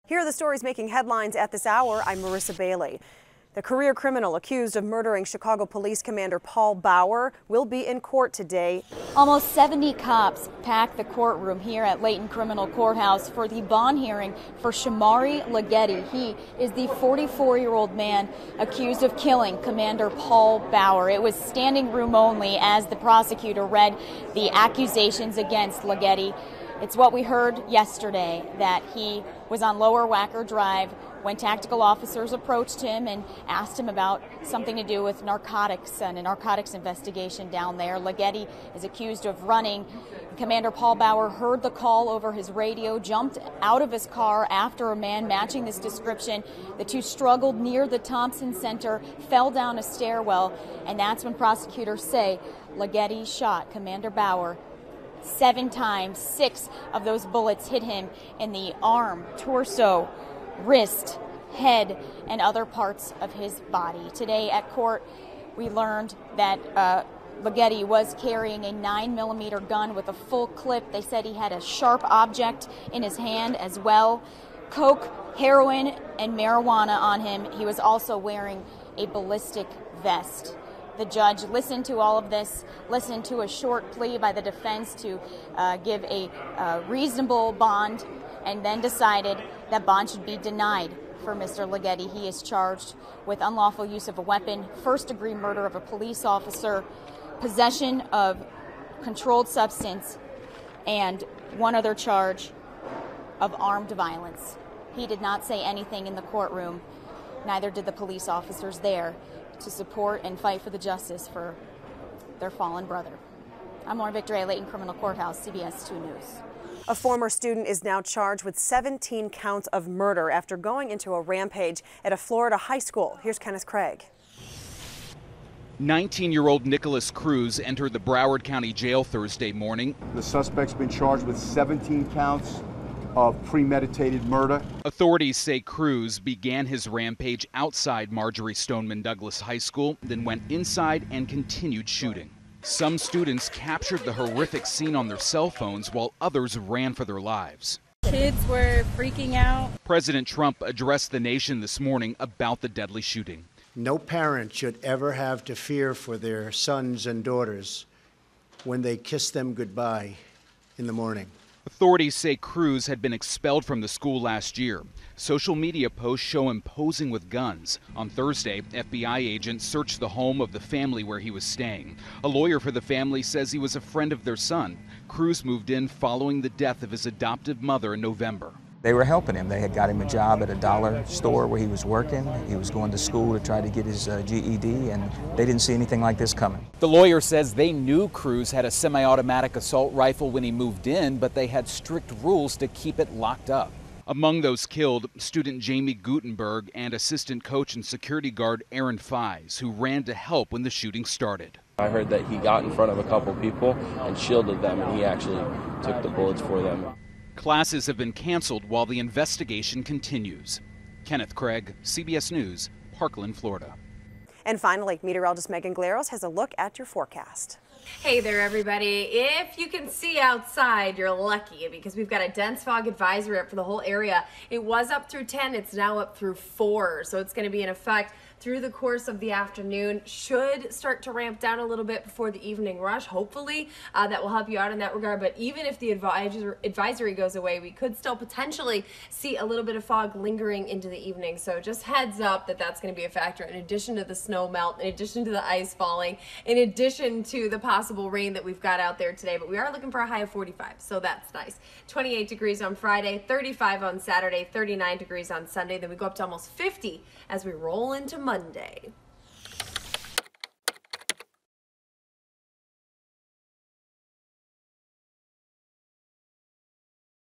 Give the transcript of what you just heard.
Here are the stories making headlines at this hour. I'm Marissa Bailey. The career criminal accused of murdering Chicago Police Commander Paul Bauer will be in court today. Almost 70 cops packed the courtroom here at Layton Criminal Courthouse for the bond hearing for Shamari Leggetti. He is the 44-year-old man accused of killing Commander Paul Bauer. It was standing room only as the prosecutor read the accusations against Leggetti. It's what we heard yesterday, that he was on Lower Wacker Drive when tactical officers approached him and asked him about something to do with narcotics and a narcotics investigation down there. Leggetti is accused of running. Commander Paul Bauer heard the call over his radio, jumped out of his car after a man matching this description. The two struggled near the Thompson Center, fell down a stairwell, and that's when prosecutors say Leggetti shot Commander Bauer 7 times. 6 of those bullets hit him in the arm, torso, wrist, head, and other parts of his body. Today at court, we learned that Leggetti was carrying a 9mm gun with a full clip. They said he had a sharp object in his hand as well. Coke, heroin, and marijuana on him. He was also wearing a ballistic vest. The judge listened to all of this, listened to a short plea by the defense to give a reasonable bond, and then decided that bond should be denied for Mr. Leggetti. He is charged with unlawful use of a weapon, first-degree murder of a police officer, possession of controlled substance, and one other charge of armed violence. He did not say anything in the courtroom, neither did the police officers there, to support and fight for the justice for their fallen brother. I'm Lauren Victory at Layton Criminal Courthouse, CBS 2 News. A former student is now charged with 17 counts of murder after going into a rampage at a Florida high school. Here's Kenneth Craig. 19-year-old Nicholas Cruz entered the Broward County Jail Thursday morning. The suspect's been charged with 17 counts of premeditated murder. Authorities say Cruz began his rampage outside Marjorie Stoneman Douglas High School, then went inside and continued shooting. Some students captured the horrific scene on their cell phones while others ran for their lives. Kids were freaking out. President Trump addressed the nation this morning about the deadly shooting. No parent should ever have to fear for their sons and daughters when they kiss them goodbye in the morning. Authorities say Cruz had been expelled from the school last year. Social media posts show him posing with guns. On Thursday, FBI agents searched the home of the family where he was staying. A lawyer for the family says he was a friend of their son. Cruz moved in following the death of his adoptive mother in November. They were helping him. They had got him a job at a dollar store where he was working. He was going to school to try to get his GED, and they didn't see anything like this coming. The lawyer says they knew Cruz had a semi-automatic assault rifle when he moved in, but they had strict rules to keep it locked up. Among those killed, student Jamie Gutenberg and assistant coach and security guard Aaron Fies, who ran to help when the shooting started. I heard that he got in front of a couple people and shielded them, and he actually took the bullets for them. Classes have been canceled while the investigation continues. Kenneth Craig, CBS News, Parkland, Florida. And finally, meteorologist Megan Glaros has a look at your forecast. Hey there, everybody. If you can see outside, you're lucky because we've got a dense fog advisory up for the whole area. It was up through 10. It's now up through 4. So it's going to be in effect through the course of the afternoon. Should start to ramp down a little bit before the evening rush. Hopefully that will help you out in that regard. But even if the advisory goes away, we could still potentially see a little bit of fog lingering into the evening. So just heads up that that's going to be a factor in addition to the snow melt, in addition to the ice falling, in addition to the possible rain that we've got out there today. But we are looking for a high of 45, so that's nice. 28 degrees on Friday, 35 on Saturday, 39 degrees on Sunday. Then we go up to almost 50 as we roll into Monday.